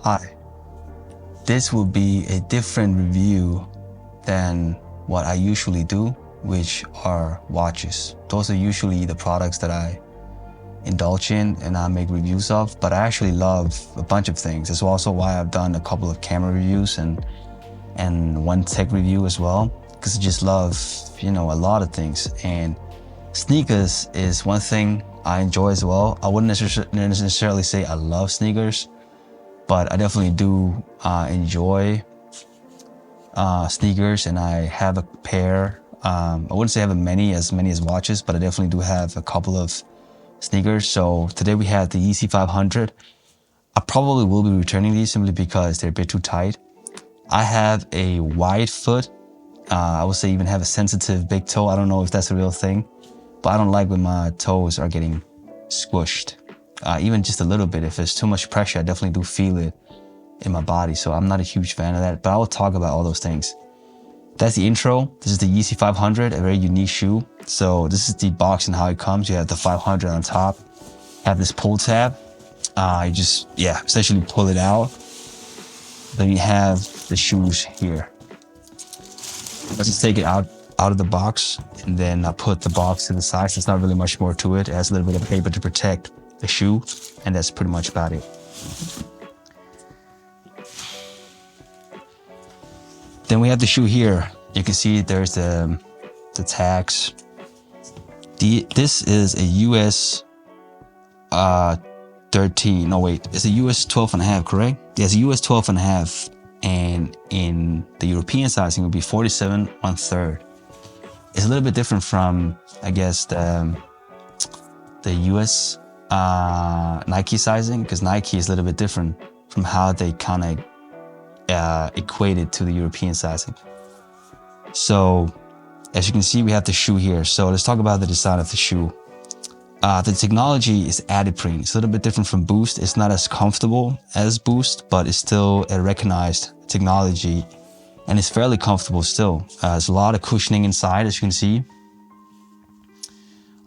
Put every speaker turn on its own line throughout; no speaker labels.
Hi, this will be a different review than what I usually do, which are watches. Those are usually the products that I indulge in and I make reviews of, but I actually love a bunch of things. That's also why I've done a couple of camera reviews and one tech review as well, because I just love, a lot of things. And sneakers is one thing I enjoy as well. I wouldn't necessarily say I love sneakers, but I definitely do enjoy sneakers, and I have a pair. I wouldn't say I have as many as watches, but I definitely do have a couple of sneakers. So today we have the Yeezy 500. I probably will be returning these simply because they're a bit too tight. I have a wide foot. I would say even have a sensitive big toe. I don't know if that's a real thing, but I don't like when my toes are getting squished. Even just a little bit. If there's too much pressure, I definitely do feel it in my body. So I'm not a huge fan of that, but I will talk about all those things. That's the intro. This is the Yeezy 500, a very unique shoe. So this is the box and how it comes. You have the 500 on top, have this pull tab. You just, essentially pull it out. Then you have the shoes here. Let's just take it out of the box, and then I put the box to the side. So it's not really much more to it. It has a little bit of paper to protect the shoe, and that's pretty much about it. Then we have the shoe here. You can see there's the tags. This is a US 13. No, wait, it's a US 12 and a half, correct? There's a US 12 and a half, and in the European sizing it would be 47 1/3. It's a little bit different from, I guess, the US Nike sizing, because Nike is a little bit different from how they kind of equated to the European sizing. So as you can see, we have the shoe here. So let's talk about the design of the shoe. The technology is Adiprene. It's a little bit different from Boost. It's not as comfortable as Boost, but it's still a recognized technology, and it's fairly comfortable still. There's a lot of cushioning inside, as you can see.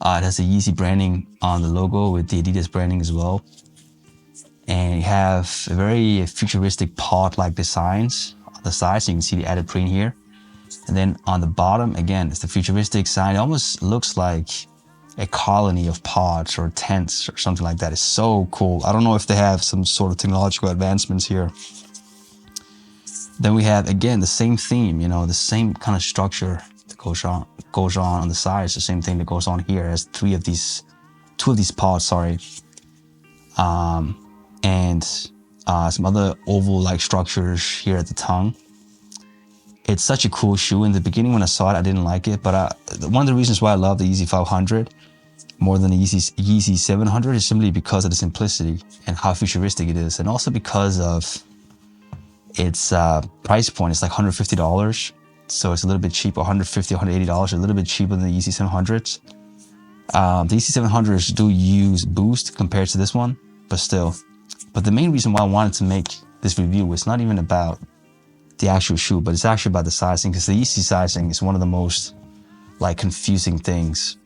It has the Yeezy branding on the logo with the Adidas branding as well. And you have a very futuristic pod-like designs on the side, so you can see the Adiprene here. And then on the bottom, again, it's the futuristic sign. It almost looks like a colony of pods or tents or something like that. It's so cool. I don't know if they have some sort of technological advancements here. Then we have, again, the same theme, the same kind of structure that goes on the sides. The same thing that goes on here. It has two of these pods, and some other oval-like structures here at the tongue. It's such a cool shoe. In the beginning when I saw it, I didn't like it, but one of the reasons why I love the Yeezy 500 more than the Yeezy 700 is simply because of the simplicity and how futuristic it is, and also because of its price point. It's like $150, so it's a little bit cheaper. $150, $180, a little bit cheaper than the Yeezy 700s. The Yeezy 700s do use Boost compared to this one, but still. But the main reason why I wanted to make this review is not even about the actual shoe, but it's actually about the sizing, because the Yeezy sizing is one of the most confusing things,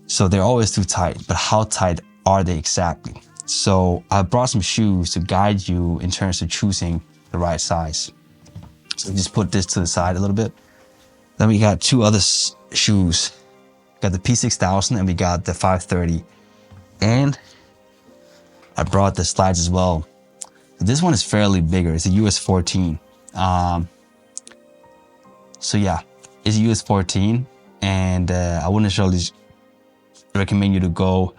So they're always too tight, but how tight are they exactly? So I brought some shoes to guide you in terms of choosing the right size. So just put this to the side a little bit. Then we got two other shoes. We got the P6000 and we got the 530. And I brought the slides as well. This one is fairly bigger. It's a US 14. So yeah, it's a US 14, and I wouldn't necessarily recommend you to go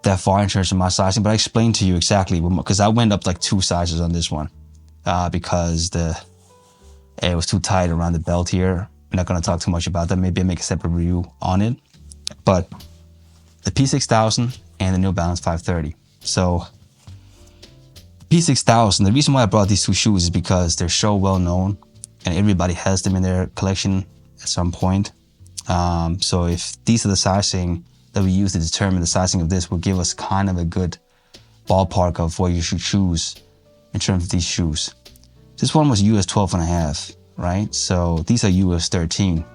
that far in terms of my sizing, but I explained to you exactly, because I went up like 2 sizes on this one because it was too tight around the belt here. I'm not going to talk too much about that. Maybe I'll make a separate review on it. But the P6000 and the New Balance 530. So P6000, the reason why I brought these two shoes is because they're so well known and everybody has them in their collection at some point. So if these are the sizing that we use to determine the sizing of this, will give us kind of a good ballpark of what you should choose in terms of these shoes. This one was US 12 and a half, right? So these are US 13.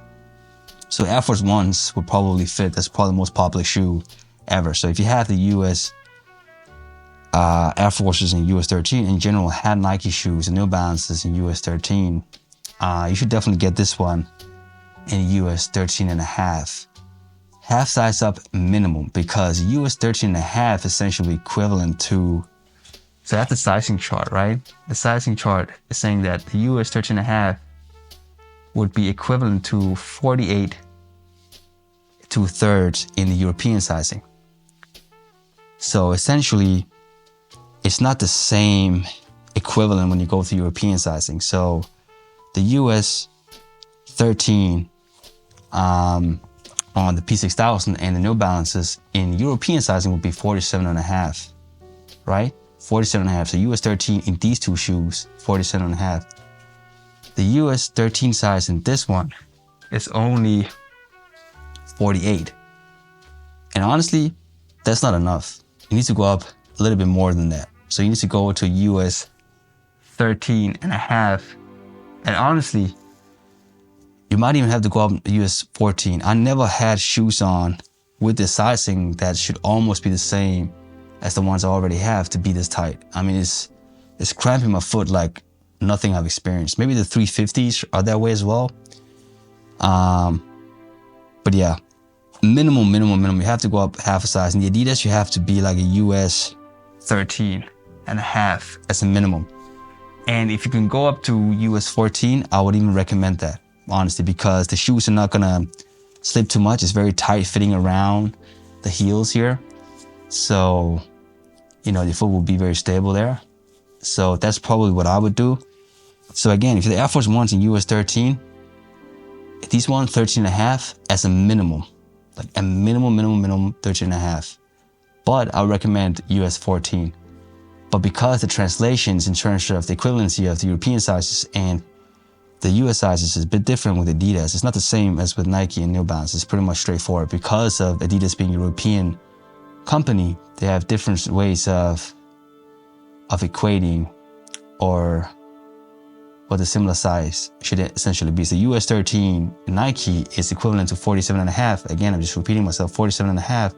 So Air Force Ones would probably fit. That's probably the most popular shoe ever. So if you have the US Air Forces in US 13, in general, had Nike shoes and New Balances in US 13, you should definitely get this one in US 13 and a half. Half size up minimum, because US 13 and a half is essentially equivalent to, so that's the sizing chart, right? The sizing chart is saying that the US 13 and a half would be equivalent to 48 2/3 in the European sizing. So essentially, it's not the same equivalent when you go to European sizing. So the US 13 on the P6000 and the New Balances in European sizing would be 47 and a half, right? 47 and a half. So US 13 in these two shoes, 47 and a half. The US 13 size in this one is only 48. And honestly, that's not enough. You need to go up a little bit more than that. So you need to go to US 13 and a half. And honestly, you might even have to go up US 14. I never had shoes on with this sizing that should almost be the same as the ones I already have to be this tight. I mean, it's cramping my foot like nothing I've experienced. Maybe the 350s are that way as well. But yeah, minimum. You have to go up half a size. In the Adidas, you have to be like a US 13 and a half as a minimum. And if you can go up to US 14, I would even recommend that, honestly, because the shoes are not gonna slip too much. It's very tight fitting around the heels here. So, your foot will be very stable there. So that's probably what I would do. So again, if the Air Force Ones in US 13, these ones 13 and a half as a minimum, like a minimum 13 and a half. But I would recommend US 14. But because the translations in terms of the equivalency of the European sizes and the US sizes is a bit different with Adidas. It's not the same as with Nike and New Balance. It's pretty much straightforward. Because of Adidas being a European company, they have different ways of equating or what the similar size should essentially be. So US 13 Nike is equivalent to 47 and a half. Again, I'm just repeating myself, 47 and a half.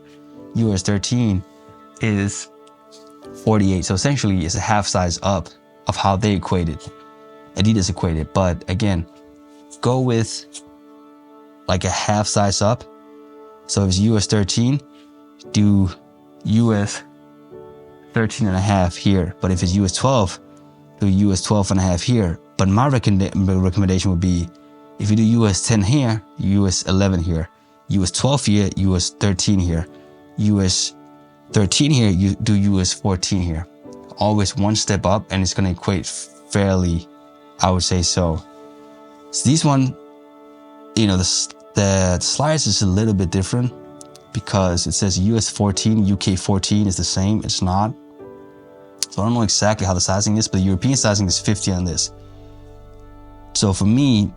US 13 is 48. So essentially it's a half size up of how they equated. Adidas equated. But again, go with like a half size up. So if it's US 13, do US 13 and a half here. But if it's US 12, do US 12 and a half here. But my recommendation would be, if you do US 10 here, US 11 here, US 12 here, US 13 here, US 13 here, you do US 14 here. Always one step up, and it's going to equate fairly, I would say so. So these one, the slides is a little bit different because it says US 14, UK 14 is the same. It's not. So I don't know exactly how the sizing is, but the European sizing is 50 on this. So for me,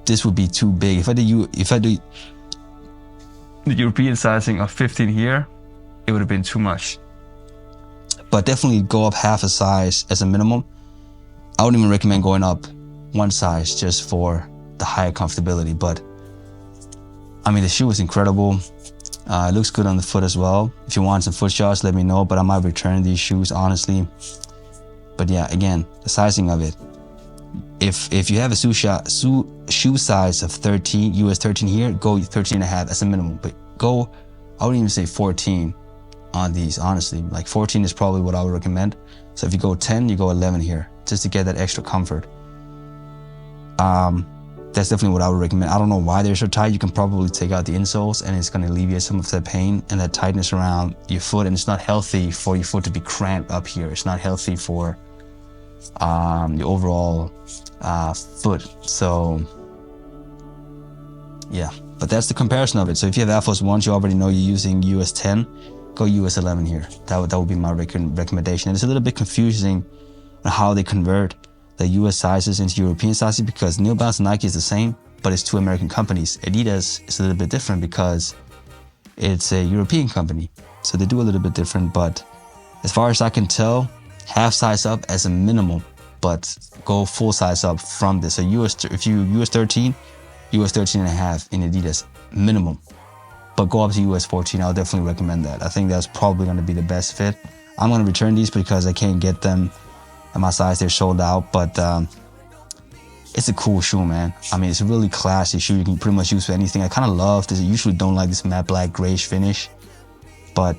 this would be too big. If I do the European sizing of 15 here, it would have been too much. But definitely go up half a size as a minimum. I wouldn't even recommend going up one size just for the higher comfortability. But I mean, the shoe is incredible. It looks good on the foot as well. If you want some foot shots, let me know, but I might return these shoes, honestly. But yeah, again, the sizing of it. If you have a shoe size of 13, US 13 here, go 13 and a half as a minimum. But go, I wouldn't even say 14 on these, honestly. Like 14 is probably what I would recommend. So if you go 10, you go 11 here, just to get that extra comfort. That's definitely what I would recommend. I don't know why they're so tight. You can probably take out the insoles and it's going to alleviate some of that pain and that tightness around your foot. And it's not healthy for your foot to be cramped up here. It's not healthy for the overall foot. So yeah, but that's the comparison of it. So if you have Air Force Ones, you already know you're using US 10, go US 11 here. That would be my recommendation. And it's a little bit confusing on how they convert the US sizes into European sizes, because New Balance and Nike is the same, but it's two American companies. Adidas is a little bit different because it's a European company. So they do a little bit different, but as far as I can tell, half size up as a minimum, but go full size up from this. So if you US 13, US 13 and a half in Adidas minimum, but go up to US 14. I'll definitely recommend that. I think that's probably going to be the best fit. I'm going to return these because I can't get them in my size. They're sold out, but it's a cool shoe, man. I mean, it's a really classy shoe. You can pretty much use for anything. I kind of love this. I usually don't like this matte black grayish finish, but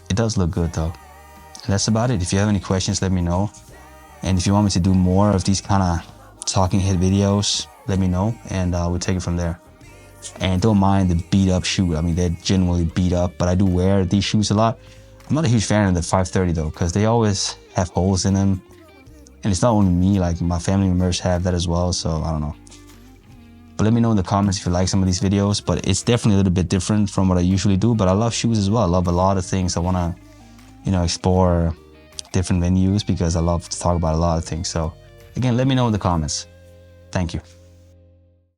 it does look good though. And that's about it. If you have any questions, let me know. And if you want me to do more of these kind of talking head videos, let me know, and we'll take it from there. And don't mind the beat up shoe. I mean, they're generally beat up, but I do wear these shoes a lot. I'm not a huge fan of the 530 though, because they always have holes in them. And it's not only me, like my family members have that as well, so I don't know. But let me know in the comments if you like some of these videos, but it's definitely a little bit different from what I usually do, but I love shoes as well. I love a lot of things. I want to, explore different venues because I love to talk about a lot of things. So again, let me know in the comments. Thank you.